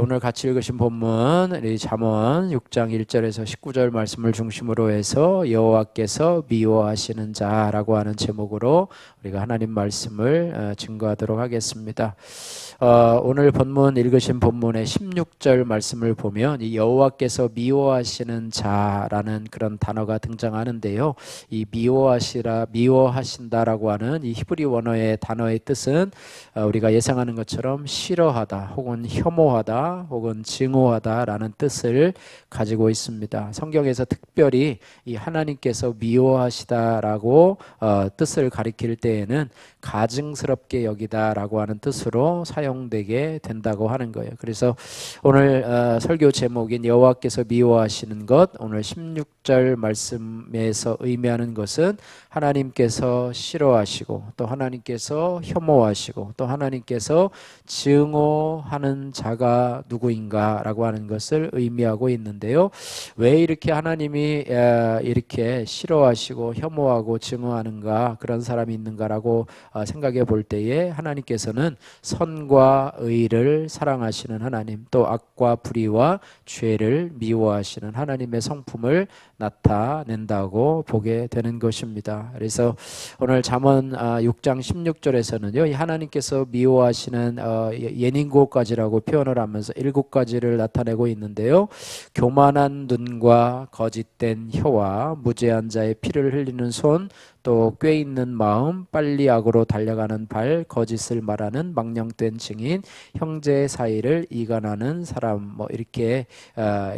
오늘 같이 읽으신 본문 우리 잠언 6장 1절에서 19절 말씀을 중심으로 해서 여호와께서 미워하시는 자라고 하는 제목으로 우리가 하나님 말씀을 증거하도록 하겠습니다. 오늘 본문 읽으신 본문의 16절 말씀을 보면 이 여호와께서 미워하시는 자라는 그런 단어가 등장하는데요. 이 미워하신다라고 하는 이 히브리 원어의 단어의 뜻은 우리가 예상하는 것처럼 싫어하다 혹은 혐오하다 혹은 증오하다라는 뜻을 가지고 있습니다. 성경에서 특별히 이 하나님께서 미워하시다라고 뜻을 가리킬 때에는 가증스럽게 여기다라고 하는 뜻으로 사용되게 된다고 하는 거예요. 그래서 오늘 설교 제목인 여호와께서 미워하시는 것, 오늘 16절 말씀에서 의미하는 것은 하나님께서 싫어하시고 또 하나님께서 혐오하시고 또 하나님께서 증오하는 자가 누구인가라고 하는 것을 의미하고 있는데요. 왜 이렇게 하나님이 이렇게 싫어하시고 혐오하고 증오하는가, 그런 사람이 있는가라고 생각해 볼 때에 하나님께서는 선과 의를 사랑하시는 하나님, 또 악과 불의와 죄를 미워하시는 하나님의 성품을 나타낸다고 보게 되는 것입니다. 그래서 오늘 잠언 6장 16절에서는요, 이 하나님께서 미워하시는 예닝고까지라고 표현을 하면서 7가지를 나타내고 있는데요. 교만한 눈과 거짓된 혀와 무죄한 자의 피를 흘리는 손, 또 꾀있는 마음, 빨리 악으로 달려가는 발, 거짓을 말하는 망령된 증인, 형제 사이를 이간하는 사람, 이렇게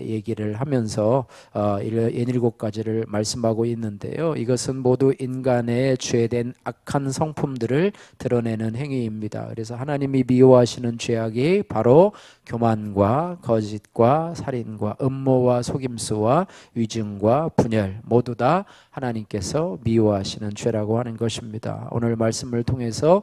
얘기를 하면서 7가지를 말씀하고 있는데요. 이것은 모두 인간의 죄된 악한 성품들을 드러내는 행위입니다. 그래서 하나님이 미워하시는 죄악이 바로 교만과 거짓과 살인과 음모와 속임수와 위증과 분열, 모두 다 하나님께서 미워하시는 죄라고 하는 것입니다. 오늘 말씀을 통해서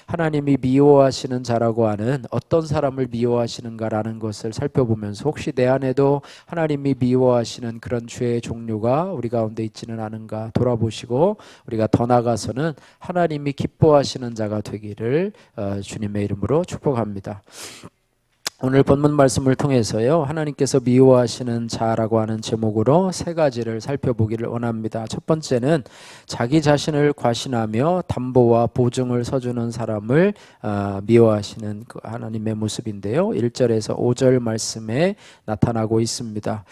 하나님이 미워하시는 자라고 하는 어떤 사람을 미워하시는가라는 것을 살펴보면서 혹시 내 안에도 하나님이 미워하시는 그런 죄의 종류가 우리 가운데 있지는 않은가 돌아보시고 우리가 더 나아가서는 하나님이 기뻐하시는 자가 되기를 주님의 이름으로 축복합니다. 오늘 본문 말씀을 통해서요, 하나님께서 미워하시는 자라고 하는 제목으로 3가지를 살펴보기를 원합니다. 첫 번째는 자기 자신을 과신하며 담보와 보증을 서주는 사람을 미워하시는 그 하나님의 모습인데요. 1절에서 5절 말씀에 나타나고 있습니다.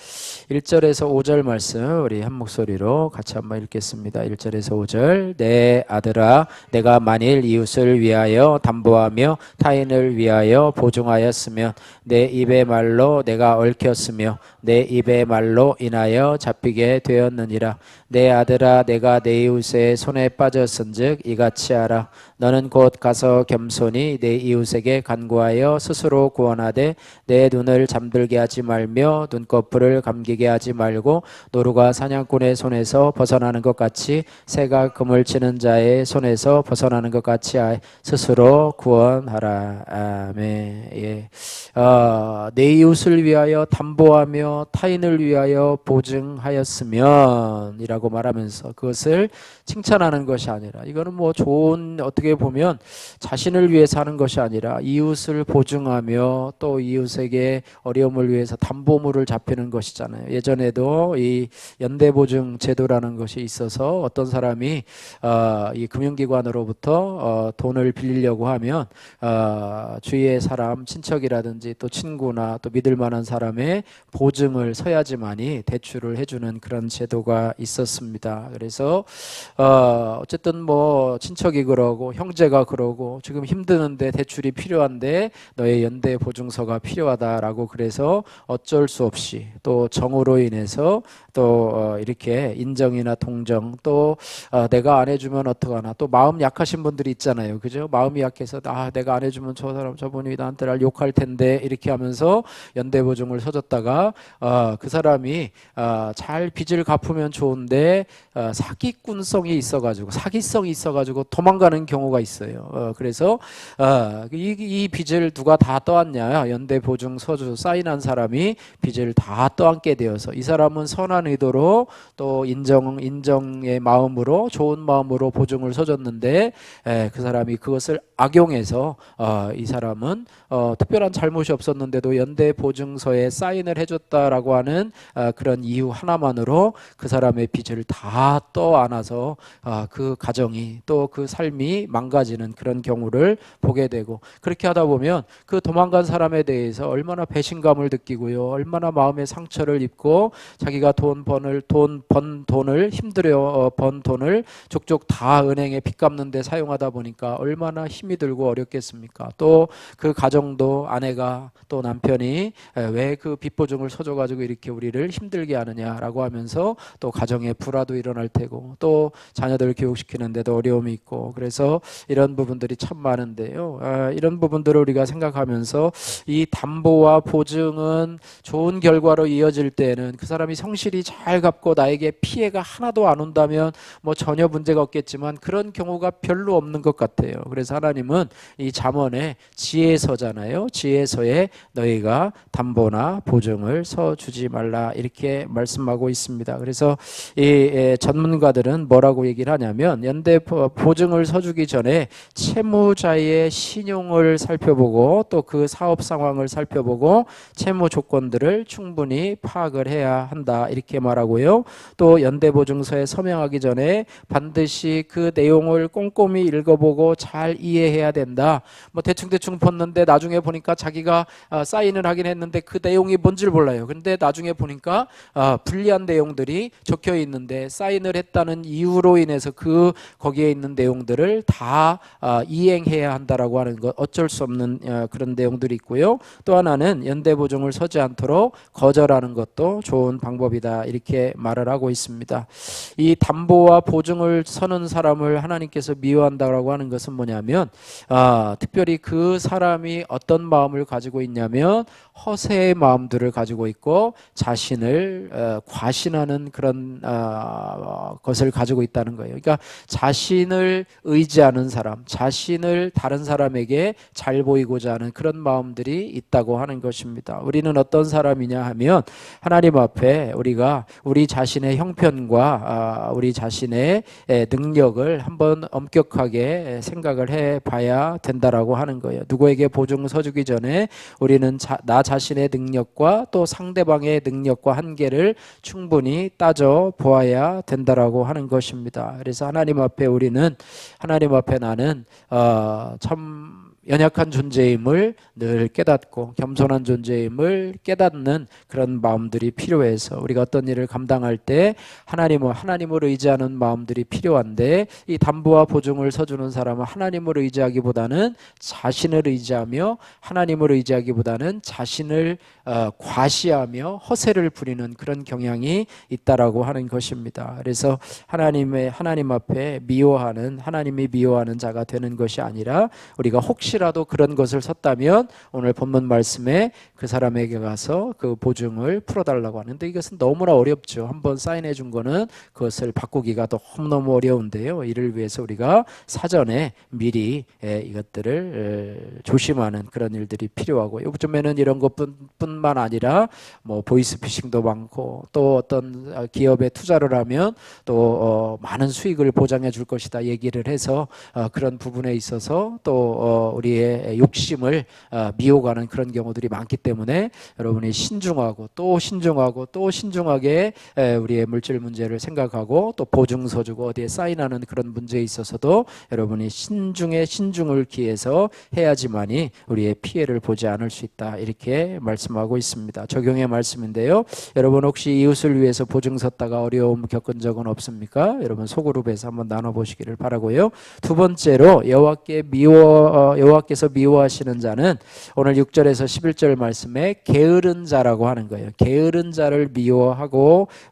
1절에서 5절 말씀 우리 한 목소리로 같이 한번 읽겠습니다. 1절에서 5절. 내 아들아, 내가 만일 이웃을 위하여 담보하며 타인을 위하여 보증하였으면 내 입의 말로 내가 얽혔으며 내 입의 말로 인하여 잡히게 되었느니라. 내 아들아, 내가 내 이웃의 손에 빠졌은즉 이같이 하라. 너는 곧 가서 겸손히 내 이웃에게 간구하여 스스로 구원하되 내 눈을 잠들게 하지 말며 눈꺼풀을 감기게 하지 말고 노루가 사냥꾼의 손에서 벗어나는 것 같이 새가 그물 치는 자의 손에서 벗어나는 것 같이 스스로 구원하라. 아멘. 예. 내 이웃을 위하여 담보하며 타인을 위하여 보증하였으면 이라고 말하면서 그것을 칭찬하는 것이 아니라, 이거는 좋은, 어떻게 보면 자신을 위해서 하는 것이 아니라 이웃을 보증하며 또 이웃에게 어려움을 위해서 담보물을 잡히는 것이잖아요. 예전에도 이 연대보증 제도라는 것이 있어서 어떤 사람이 이 금융기관으로부터 돈을 빌리려고 하면 주위의 사람, 친척이라든지 또 친구나 또 믿을 만한 사람의 보증을 서야지만이 대출을 해주는 그런 제도가 있었습니다. 그래서 어쨌든 친척이 그러고 형제가 그러고 지금 힘드는데 대출이 필요한데 너의 연대 보증서가 필요하다라고, 그래서 어쩔 수 없이 또 정으로 인해서 또 이렇게 인정이나 동정, 또 내가 안 해주면 어떡하나, 또 마음 약하신 분들이 있잖아요. 그죠? 마음이 약해서 내가 안 해주면 저 사람 저분이 나한테 날 욕할 텐데 이렇게 하면서 연대 보증을 서줬다가 그 사람이 잘 빚을 갚으면 좋은데 사기꾼성이 있어가지고 사기성이 있어가지고 도망가는 경우가 있어요. 그래서 이 빚을 누가 다 떠안냐, 연대 보증 서주 사인한 사람이 빚을 다 떠안게 되어서 이 사람은 선한 의도로 또 인정의 마음으로 좋은 마음으로 보증을 서줬는데 그 사람이 그것을 악용해서 이 사람은 특별한 잘못 잘못이 없었는데도 연대 보증서에 사인을 해줬다라고 하는 그런 이유 하나만으로 그 사람의 빚을 다 떠안아서 그 가정이 또 그 삶이 망가지는 그런 경우를 보게 되고, 그렇게 하다 보면 그 도망간 사람에 대해서 얼마나 배신감을 느끼고요, 얼마나 마음의 상처를 입고 자기가 번 돈을 힘들어 번 돈을 족족 다 은행에 빚 갚는 데 사용하다 보니까 얼마나 힘이 들고 어렵겠습니까? 또 그 가정도 아내가 또 남편이 왜 그 빚보증을 서줘가지고 이렇게 우리를 힘들게 하느냐라고 하면서 또 가정에 불화도 일어날 테고, 또 자녀들 교육시키는데도 어려움이 있고, 그래서 이런 부분들이 참 많은데요. 이런 부분들을 우리가 생각하면서 이 담보와 보증은 좋은 결과로 이어질 때는 그 사람이 성실히 잘 갚고 나에게 피해가 하나도 안 온다면 뭐 전혀 문제가 없겠지만 그런 경우가 별로 없는 것 같아요. 그래서 하나님은 이 잠언에 지혜서잖아요. 지혜서에 너희가 담보나 보증을 서주지 말라 이렇게 말씀하고 있습니다. 그래서 이 전문가들은 뭐라고 얘기를 하냐면, 연대 보증을 서주기 전에 채무자의 신용을 살펴보고 또 그 사업 상황을 살펴보고 채무 조건들을 충분히 파악을 해야 한다 이렇게 말하고요. 또 연대보증서에 서명하기 전에 반드시 그 내용을 꼼꼼히 읽어보고 잘 이해해야 된다. 뭐 대충 봤는데 나중에 보니까 자기가 사인을 하긴 했는데 그 내용이 뭔지를 몰라요. 근데 나중에 보니까 불리한 내용들이 적혀 있는데 사인을 했다는 이유로 인해서 거기에 있는 내용들을 다 이행해야 한다라고 하는 것, 어쩔 수 없는 그런 내용들이 있고요. 또 하나는 연대보증을 서지 않도록 거절하는 것도 좋은 방법이다 이렇게 말을 하고 있습니다. 이 담보와 보증을 서는 사람을 하나님께서 미워한다라고 하는 것은 뭐냐면, 특별히 그 사람이 어떤 마음을 가지고 있냐면 허세의 마음들을 가지고 있고 자신을 과신하는 그런 것을 가지고 있다는 거예요. 그러니까 자신을 의지하는 사람, 자신을 다른 사람에게 잘 보이고자 하는 그런 마음들이 있다고 하는 것입니다. 우리는 어떤 사람이냐 하면, 하나님 앞에 우리가 우리 자신의 형편과 우리 자신의 능력을 한번 엄격하게 생각을 해봐야 된다라고 하는 거예요. 누구에게 보증 서주기 전에 우리는 나 자신의 능력과 또 상대방의 능력과 한계를 충분히 따져 보아야 된다라고 하는 것입니다. 그래서 하나님 앞에 나는 참 연약한 존재임을 늘 깨닫고 겸손한 존재임을 깨닫는 그런 마음들이 필요해서 우리가 어떤 일을 감당할 때 하나님을 의지하는 마음들이 필요한데, 이 담보와 보증을 서주는 사람은 하나님을 의지하기보다는 자신을 의지하며 하나님을 의지하기보다는 자신을 과시하며 허세를 부리는 그런 경향이 있다라고 하는 것입니다. 그래서 하나님 앞에 하나님이 미워하는 자가 되는 것이 아니라, 우리가 혹시라도 그런 것을 섰다면 오늘 본문 말씀에 그 사람에게 가서 그 보증을 풀어달라고 하는데, 이것은 너무나 어렵죠. 한번 사인해 준 거는 그것을 바꾸기가 너무너무 어려운데요. 이를 위해서 우리가 사전에 미리 이것들을 조심하는 그런 일들이 필요하고, 요즘에는 이런 것뿐만 아니라 뭐 보이스피싱도 많고, 또 어떤 기업에 투자를 하면 또 많은 수익을 보장해 줄 것이다 얘기를 해서 그런 부분에 있어서 또 우리의 욕심을 미워가는 그런 경우들이 많기 때문에 여러분이 신중하고 또 신중하게 우리의 물질 문제를 생각하고 또 보증서 주고 어디에 사인하는 그런 문제에 있어서도 여러분이 신중을 기해서 해야지만이 우리의 피해를 보지 않을 수 있다 이렇게 말씀하고 있습니다. 적용의 말씀인데요. 여러분 혹시 이웃을 위해서 보증 섰다가 어려움 겪은 적은 없습니까? 여러분 소그룹에서 한번 나눠보시기를 바라고요. 두 번째로 여호와께서 미워하시는 자는 오늘 6절에서 11절 말씀에 게으른 자라고 하는 거예요. 게으른 자를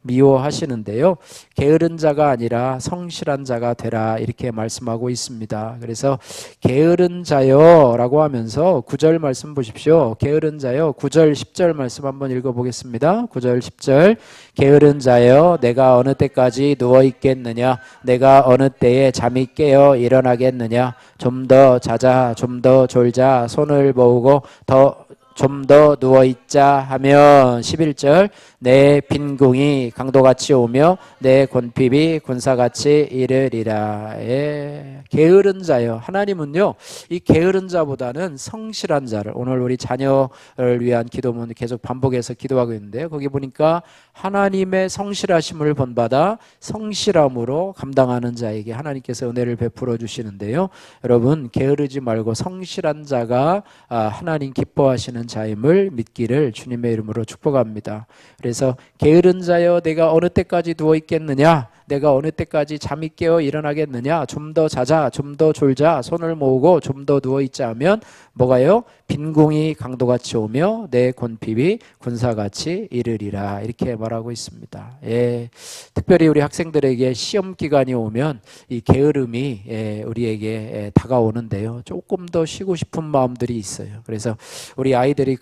미워하시는데요. 게으른 자가 아니라 성실한 자가 되라 이렇게 말씀하고 있습니다. 그래서 게으른 자요 라고 하면서 9절 말씀 보십시오. 게으른 자요, 9절 10절 말씀 한번 읽어보겠습니다. 9절 10절 게으른 자여 내가 어느 때까지 누워 있겠느냐, 내가 어느 때에 잠이 깨어 일어나겠느냐, 좀 더 자자, 좀 더 졸자, 손을 모으고 더 좀 더 누워있자 하면 11절 내 빈궁이 강도같이 오며 내 곤핍이 군사같이 이르리라. 예, 게으른 자요. 하나님은요 이 게으른 자보다는 성실한 자를, 오늘 우리 자녀를 위한 기도문 계속 반복해서 기도하고 있는데요, 거기 보니까 하나님의 성실하심을 본받아 성실함으로 감당하는 자에게 하나님께서 은혜를 베풀어 주시는데요, 여러분 게으르지 말고 성실한 자가 하나님 기뻐하시는 자임을 믿기를 주님의 이름으로 축복합니다. 그래서 게으른 자여 내가 어느 때까지 누워 있겠느냐, 내가 어느 때까지 잠이 깨어 일어나겠느냐, 좀 더 자자, 좀 더 졸자, 손을 모으고 좀 더 누워있자 하면 뭐가요? 빈궁이 강도같이 오며 내 곤핍이 군사같이 이르리라, 이렇게 말하고 있습니다. 예, 특별히 우리 학생들에게 시험 기간이 오면 이 게으름이 우리에게 다가오는데요, 조금 더 쉬고 싶은 마음들이 있어요. 그래서 우리 아이들이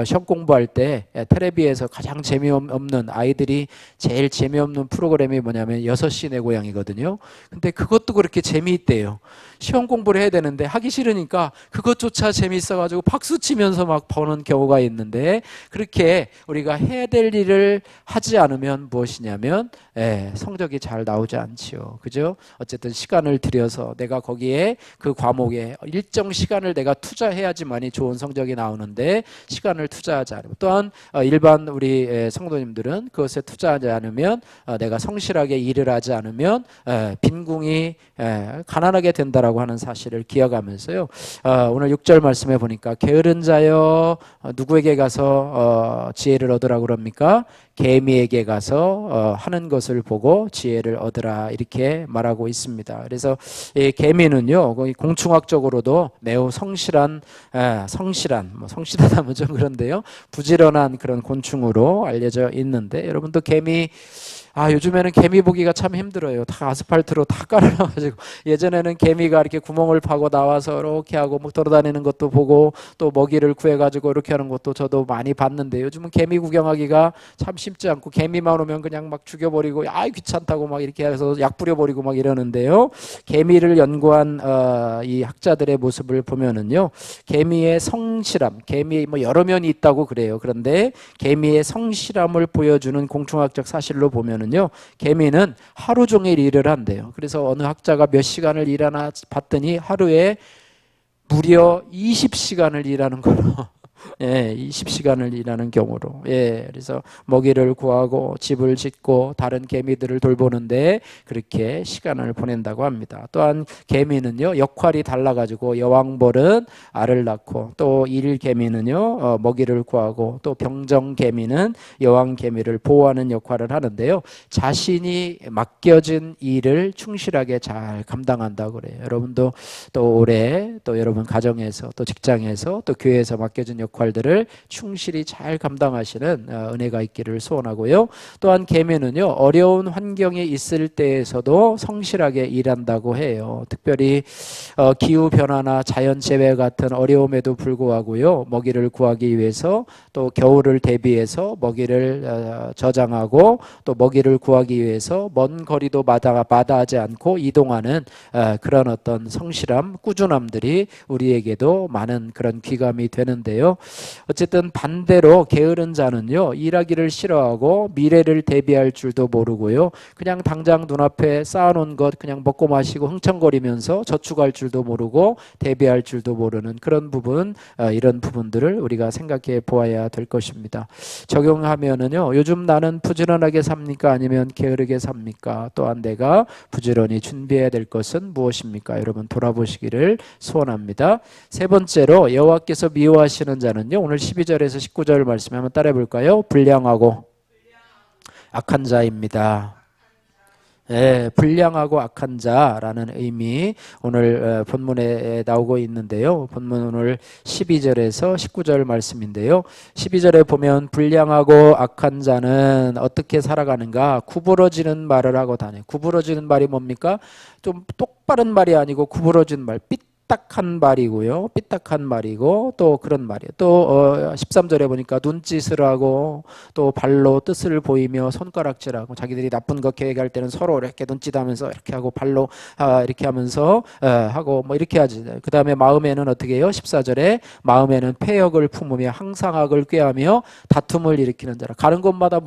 시험 공부할 때 텔레비에서 가장 재미없는, 아이들이 제일 재미없는 프로그램이 뭐냐면 6시 내 고향이거든요. 근데 그것도 그렇게 재미있대요. 시험 공부를 해야 되는데 하기 싫으니까 그것조차 재미있어가지고 박수 치면서 막 보는 경우가 있는데, 그렇게 우리가 해야 될 일을 하지 않으면 무엇이냐면 성적이 잘 나오지 않지요. 그죠? 어쨌든 시간을 들여서 내가 거기에 그 과목에 일정 시간을 내가 투자해야지만이 좋은 성적이 나오는데 시간을 투자하지 않으면, 또한 일반 우리 성도님들은 그것에 투자하지 않으면, 내가 성실하게 일을 하지 않으면 빈궁이 가난하게 된다라고 하는 사실을 기억하면서요, 오늘 6절 말씀에 보니까 게으른 자여 누구에게 가서 지혜를 얻으라고 그럽니까? 개미에게 가서 하는 것을 보고 지혜를 얻으라, 이렇게 말하고 있습니다. 그래서 이 개미는요 공충학적으로도 매우 성실한 성실하다면 좀 그런데요, 부지런한 그런 곤충으로 알려져 있는데, 여러분도 개미, 요즘에는 개미 보기가 참 힘들어요. 다 아스팔트로 다 깔아놔가지고, 예전에는 개미가 이렇게 구멍을 파고 나와서 이렇게 하고 뭐 돌아다니는 것도 보고 또 먹이를 구해가지고 이렇게 하는 것도 저도 많이 봤는데, 요즘은 개미 구경하기가 참 쉽지 않고, 개미만 오면 그냥 막 죽여버리고 귀찮다고 막 이렇게 해서 약 뿌려버리고 막 이러는데요, 개미를 연구한 이 학자들의 모습을 보면은요, 개미의 성실함, 개미 뭐 여러 면이 있다고 그래요. 그런데 개미의 성실함을 보여주는 공충학적 사실로 보면은 개미는 하루 종일 일을 한대요. 그래서 어느 학자가 몇 시간을 일하나 봤더니 하루에 무려 20시간을 일하는 걸로 20시간을 일하는 경우로, 그래서 먹이를 구하고 집을 짓고 다른 개미들을 돌보는데 그렇게 시간을 보낸다고 합니다. 또한 개미는요 역할이 달라가지고, 여왕벌은 알을 낳고, 또 일개미는요 먹이를 구하고, 또 병정개미는 여왕개미를 보호하는 역할을 하는데요, 자신이 맡겨진 일을 충실하게 잘 감당한다고 그래요. 여러분도 또 올해 또 여러분 가정에서 또 직장에서 또 교회에서 맡겨진 역할들을 충실히 잘 감당하시는 은혜가 있기를 소원하고요. 또한 개미는요 어려운 환경에 있을 때에서도 성실하게 일한다고 해요. 특별히 기후 변화나 자연 재해 같은 어려움에도 불구하고요, 먹이를 구하기 위해서, 또 겨울을 대비해서 먹이를 저장하고 또 먹이를 구하기 위해서 먼 거리도 마다하지 않고 이동하는 그런 어떤 성실함, 꾸준함들이 우리에게도 많은 그런 귀감이 되는데요, 어쨌든 반대로 게으른 자는요 일하기를 싫어하고 미래를 대비할 줄도 모르고요, 그냥 당장 눈앞에 쌓아놓은 것 그냥 먹고 마시고 흥청거리면서 저축할 줄도 모르고 대비할 줄도 모르는 그런 부분, 이런 부분들을 우리가 생각해 보아야 될 것입니다. 적용하면은요, 요즘 나는 부지런하게 삽니까 아니면 게으르게 삽니까? 또한 내가 부지런히 준비해야 될 것은 무엇입니까? 여러분 돌아보시기를 소원합니다. 세 번째로 여호와께서 미워하시는 자는요, 오늘 12절에서 19절 말씀 한번 따라해 볼까요? 불량하고 악한 자입니다. 불량하고 악한 자라는 의미 오늘 본문에 나오고 있는데요, 본문 오늘 12절에서 19절 말씀인데요, 12절에 보면 불량하고 악한 자는 어떻게 살아가는가? 구부러지는 말을 하고 다녀요. 구부러지는 말이 뭡니까? 좀 똑바른 말이 아니고 구부러진 말, 삐딱한 말이고요. 삐딱한 말이고 또 그런 말이에요. 또 13절에 보니까 눈짓을 하고 또 발로 뜻을 보이며 손가락질하고 자기들이 나쁜 거 계획할 때는 서로 이렇게 눈짓하면서 이렇게 하고 발로 이렇게 하면서 하고 뭐 이렇게 하지. 그 다음에 마음에는 어떻게 해요? 14절에 마음에는 패역을 품으며 항상악을 꾀하며 다툼을 일으키는 자라. 가는 곳마다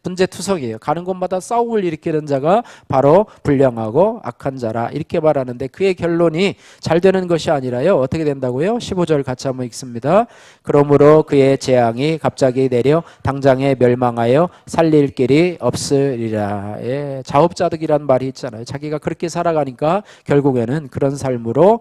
문제투성이에요. 가는 곳마다 싸움을 일으키는 자가 바로 불량하고 악한 자라 이렇게 말하는데 그의 결론이 잘 되는 것이 아니라요. 어떻게 된다고요? 15절 같이 한번 읽습니다. 그러므로 그의 재앙이 갑자기 내려 당장에 멸망하여 살릴 길이 없으리라. 예, 자업자득이란 말이 있잖아요. 자기가 그렇게 살아가니까 결국에는 그런 삶으로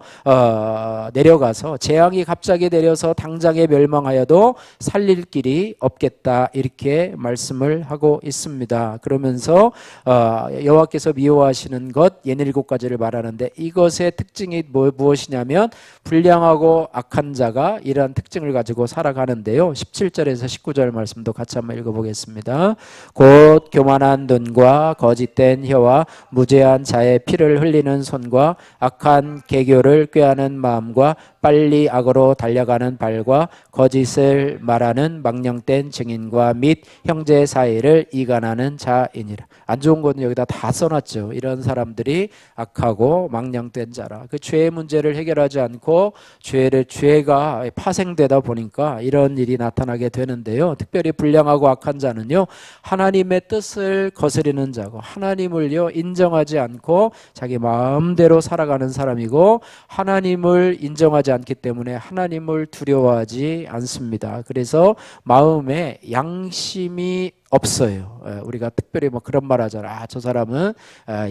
내려가서 재앙이 갑자기 내려서 당장에 멸망하여도 살릴 길이 없겠다 이렇게 말씀을 하고 있습니다. 그러면서 여호와께서 미워하시는 것 얘네 7가지를 말하는데 이것의 특징이 무엇이냐면 불량하고 악한 자가 이러한 특징을 가지고 살아가는데요. 17절에서 19절 말씀도 같이 한번 읽어보겠습니다. 곧 교만한 눈과 거짓된 혀와 무죄한 자의 피를 흘리는 손과 악한 계교를 꾀하는 마음과 빨리 악으로 달려가는 발과 거짓을 말하는 망령된 증인과 및 형제 사이를 이간하는 자이니라. 안 좋은 거는 여기다 다 써놨죠. 이런 사람들이 악하고 망령된 자라. 그 죄의 문제를 해결하지 않고 죄가 파생되다 보니까 이런 일이 나타나게 되는데요. 특별히 불량하고 악한 자는요, 하나님의 뜻을 거스리는 자고 하나님을요 인정하지 않고 자기 마음대로 살아가는 사람이고 하나님을 인정하지 않기 때문에 하나님을 두려워하지 않습니다. 그래서 마음에 양심이 없어요. 우리가 특별히 뭐 그런 말 하잖아. 저 사람은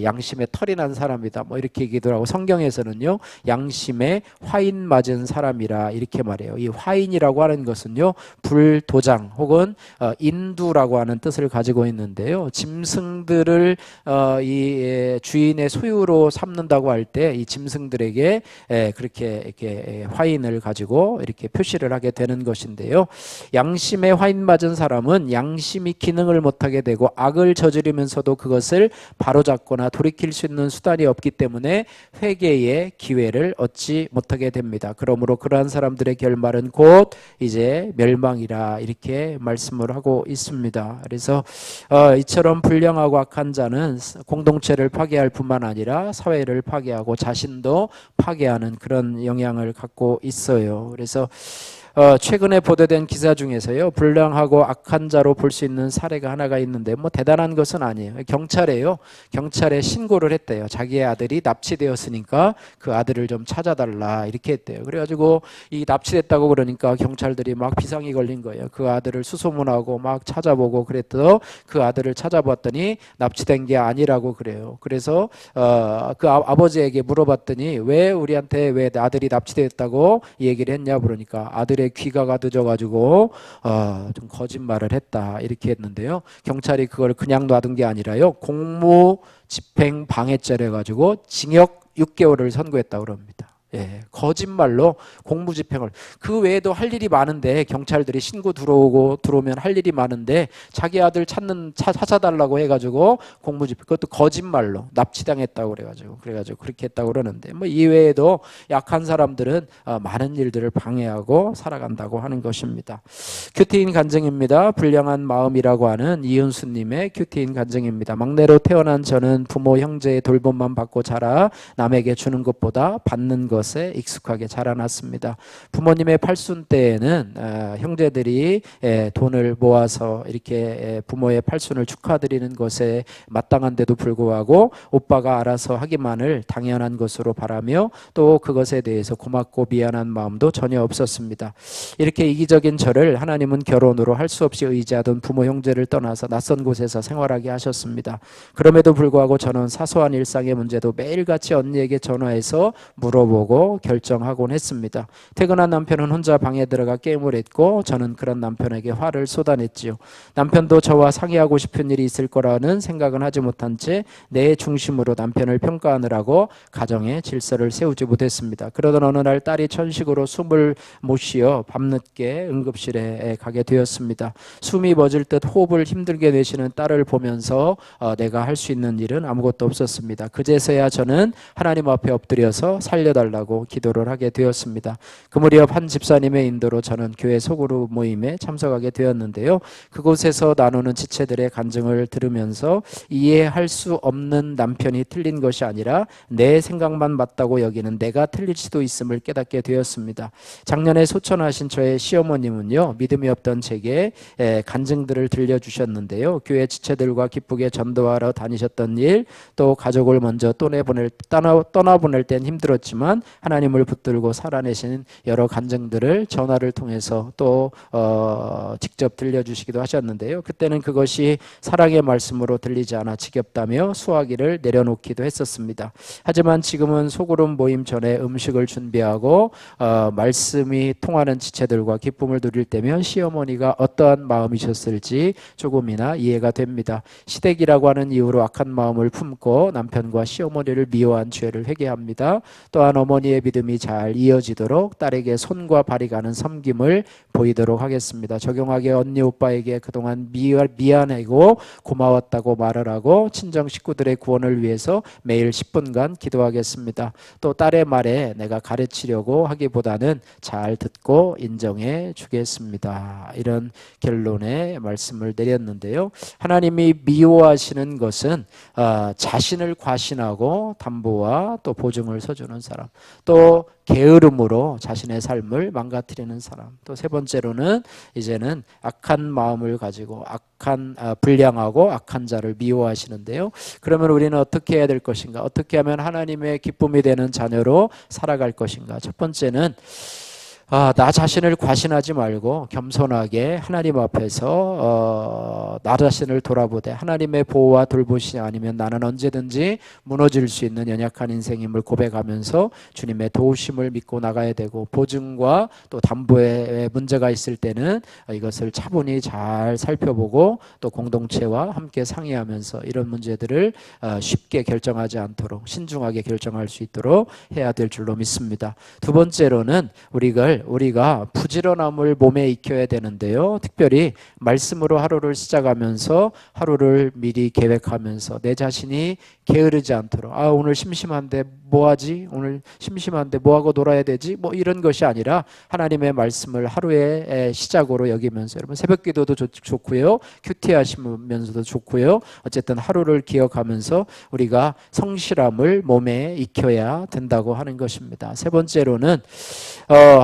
양심에 털이 난 사람이다. 뭐 이렇게 얘기도 하고 성경에서는요. 양심에 화인 맞은 사람이라 이렇게 말해요. 이 화인이라고 하는 것은요. 불도장 혹은 인두라고 하는 뜻을 가지고 있는데요. 짐승들을 이 주인의 소유로 삼는다고 할 때 이 짐승들에게 그렇게 이렇게 화인을 가지고 이렇게 표시를 하게 되는 것인데요. 양심에 화인 맞은 사람은 양심이 기능을 못하게 되고 악을 저지르면서도 그것을 바로잡거나 돌이킬 수 있는 수단이 없기 때문에 회개의 기회를 얻지 못하게 됩니다. 그러므로 그러한 사람들의 결말은 곧 이제 멸망이라 이렇게 말씀을 하고 있습니다. 그래서 이처럼 불량하고 악한 자는 공동체를 파괴할 뿐만 아니라 사회를 파괴하고 자신도 파괴하는 그런 영향을 갖고 있어요. 그래서 최근에 보도된 기사 중에서요 불량하고 악한 자로 볼 수 있는 사례가 하나가 있는데 뭐 대단한 것은 아니에요. 경찰에 신고를 했대요. 자기의 아들이 납치되었으니까 그 아들을 좀 찾아달라 이렇게 했대요. 그래가지고 이 납치됐다고 그러니까 경찰들이 막 비상이 걸린 거예요. 그 아들을 수소문하고 막 찾아보고 그랬더 그 아들을 찾아봤더니 납치된 게 아니라고 그래요. 그래서 그 아버지에게 물어봤더니 왜 우리한테 왜 아들이 납치됐다고 얘기를 했냐 그러니까 아들의 귀가가 늦어가지고 좀 거짓말을 했다 이렇게 했는데요. 경찰이 그걸 그냥 놔둔 게 아니라요. 공무집행 방해죄를 해가지고 징역 6개월을 선고했다고 그럽니다. 예, 거짓말로 공무집행을 그 외에도 할 일이 많은데 경찰들이 신고 들어오면 할 일이 많은데 자기 아들 찾아달라고 해가지고 공무집행 그것도 거짓말로 납치당했다고 그래가지고 그렇게 했다고 그러는데 뭐 이외에도 약한 사람들은 많은 일들을 방해하고 살아간다고 하는 것입니다. 큐티인 간증입니다. 불량한 마음이라고 하는 이은수님의 큐티인 간증입니다. 막내로 태어난 저는 부모 형제의 돌봄만 받고 자라 남에게 주는 것보다 받는 것에 익숙하게 자라났습니다. 부모님의 팔순 때에는 형제들이 돈을 모아서 이렇게 부모의 팔순을 축하드리는 것에 마땅한데도 불구하고 오빠가 알아서 하기만을 당연한 것으로 바라며 또 그것에 대해서 고맙고 미안한 마음도 전혀 없었습니다. 이렇게 이기적인 저를 하나님은 결혼으로 할 수 없이 의지하던 부모 형제를 떠나서 낯선 곳에서 생활하게 하셨습니다. 그럼에도 불구하고 저는 사소한 일상의 문제도 매일같이 언니에게 전화해서 물어보고 결정하곤 했습니다. 퇴근한 남편은 혼자 방에 들어가 게임을 했고 저는 그런 남편에게 화를 쏟아냈지요. 남편도 저와 상의하고 싶은 일이 있을 거라는 생각은 하지 못한 채 내 중심으로 남편을 평가하느라고 가정의 질서를 세우지 못했습니다. 그러던 어느 날 딸이 천식으로 숨을 못 쉬어 밤늦게 응급실에 가게 되었습니다. 숨이 멎을 듯 호흡을 힘들게 내쉬는 딸을 보면서 내가 할 수 있는 일은 아무것도 없었습니다. 그제서야 저는 하나님 앞에 엎드려서 살려달라고 달라고 기도를 하게 되었습니다. 그 무렵 한 집사님의 인도로 저는 교회 소그룹 모임에 참석하게 되었는데요. 그곳에서 나누는 지체들의 간증을 들으면서 이해할 수 없는 남편이 틀린 것이 아니라 내 생각만 맞다고 여기는 내가 틀릴 수도 있음을 깨닫게 되었습니다. 작년에 소천하신 저의 시어머님은요, 믿음이 없던 제게 간증들을 들려주셨는데요. 교회 지체들과 기쁘게 전도하러 다니셨던 일, 또 가족을 먼저 떠나보낼 땐 힘들었지만 하나님을 붙들고 살아내신 여러 간증들을 전화를 통해서 또 직접 들려주시기도 하셨는데요. 그때는 그것이 사랑의 말씀으로 들리지 않아 지겹다며 수화기를 내려놓기도 했었습니다. 하지만 지금은 소그룹 모임 전에 음식을 준비하고 말씀이 통하는 지체들과 기쁨을 누릴 때면 시어머니가 어떠한 마음이셨을지 조금이나 이해가 됩니다. 시댁이라고 하는 이유로 악한 마음을 품고 남편과 시어머니를 미워한 죄를 회개합니다. 또한 어머니의 믿음이 잘 이어지도록 딸에게 손과 발이 가는 섬김을 보이도록 하겠습니다. 적용하게 언니 오빠에게 그동안 미안하고 고마웠다고 말을 하고 친정 식구들의 구원을 위해서 매일 10분간 기도하겠습니다. 또 딸의 말에 내가 가르치려고 하기보다는 잘 듣고 인정해 주겠습니다. 이런 결론의 말씀을 내렸는데요. 하나님이 미워하시는 것은 자신을 과신하고 담보와 또 보증을 서주는 사람, 또 게으름으로 자신의 삶을 망가뜨리는 사람, 또 세 번째로는 이제는 악한 마음을 가지고 불량하고 악한 자를 미워하시는데요. 그러면 우리는 어떻게 해야 될 것인가? 어떻게 하면 하나님의 기쁨이 되는 자녀로 살아갈 것인가? 첫 번째는 나 자신을 과신하지 말고 겸손하게 하나님 앞에서 나 자신을 돌아보되 하나님의 보호와 돌보시 아니면 나는 언제든지 무너질 수 있는 연약한 인생임을 고백하면서 주님의 도우심을 믿고 나가야 되고, 보증과 또 담보에 문제가 있을 때는 이것을 차분히 잘 살펴보고 또 공동체와 함께 상의하면서 이런 문제들을 쉽게 결정하지 않도록 신중하게 결정할 수 있도록 해야 될 줄로 믿습니다. 두 번째로는 우리가 부지런함을 몸에 익혀야 되는데요. 특별히 말씀으로 하루를 시작하면서 하루를 미리 계획하면서 내 자신이 게으르지 않도록 오늘 심심한데 뭐하지? 오늘 심심한데 뭐하고 놀아야 되지? 뭐 이런 것이 아니라 하나님의 말씀을 하루의 시작으로 여기면서, 여러분 새벽 기도도 좋고요. 큐티 하시면서도 좋고요. 어쨌든 하루를 기억하면서 우리가 성실함을 몸에 익혀야 된다고 하는 것입니다. 세 번째로는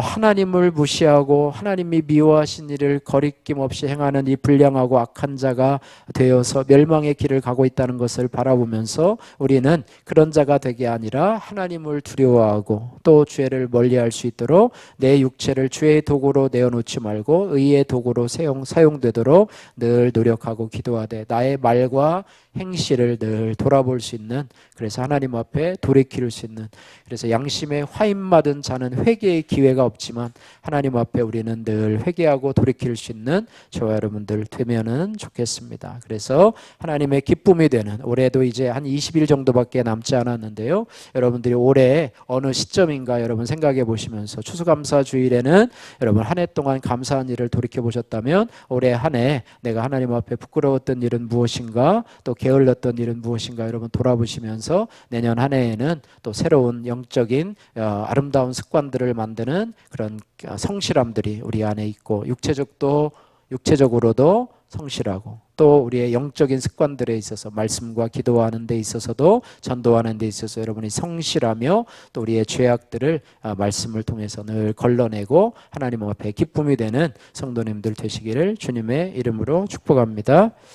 하나님을 무시하고 하나님이 미워하신 일을 거리낌 없이 행하는 이 불량하고 악한 자가 되어서 멸망의 길을 가고 있다는 것을 바라보면서 우리는 그런 자가 되게 아니라 하나님을 두려워하고 또 죄를 멀리할 수 있도록 내 육체를 죄의 도구로 내어놓지 말고 의의 도구로 사용되도록 늘 노력하고 기도하되 나의 말과 행실을 늘 돌아볼 수 있는, 그래서 하나님 앞에 돌이킬 수 있는, 그래서 양심에 화인 맞은 자는 회개의 기회가 없지만 하나님 앞에 우리는 늘 회개하고 돌이킬 수 있는 저와 여러분들 되면은 좋겠습니다. 그래서 하나님의 기쁨이 되는, 올해도 이제 한 20일 정도밖에 남지 않았는데요. 여러분들이 올해 어느 시점인가 여러분 생각해 보시면서 추수감사 주일에는 여러분 한 해 동안 감사한 일을 돌이켜 보셨다면 올해 한 해 내가 하나님 앞에 부끄러웠던 일은 무엇인가, 또 게을렀던 일은 무엇인가 여러분 돌아보시면서 내년 한 해에는 또 새로운 영적인 아름다운 습관들을 만드는 그런 성실함들이 우리 안에 있고, 육체적으로도 성실하고 또 우리의 영적인 습관들에 있어서 말씀과 기도하는 데 있어서도 전도하는 데 있어서 여러분이 성실하며 또 우리의 죄악들을 말씀을 통해서 늘 걸러내고 하나님 앞에 기쁨이 되는 성도님들 되시기를 주님의 이름으로 축복합니다.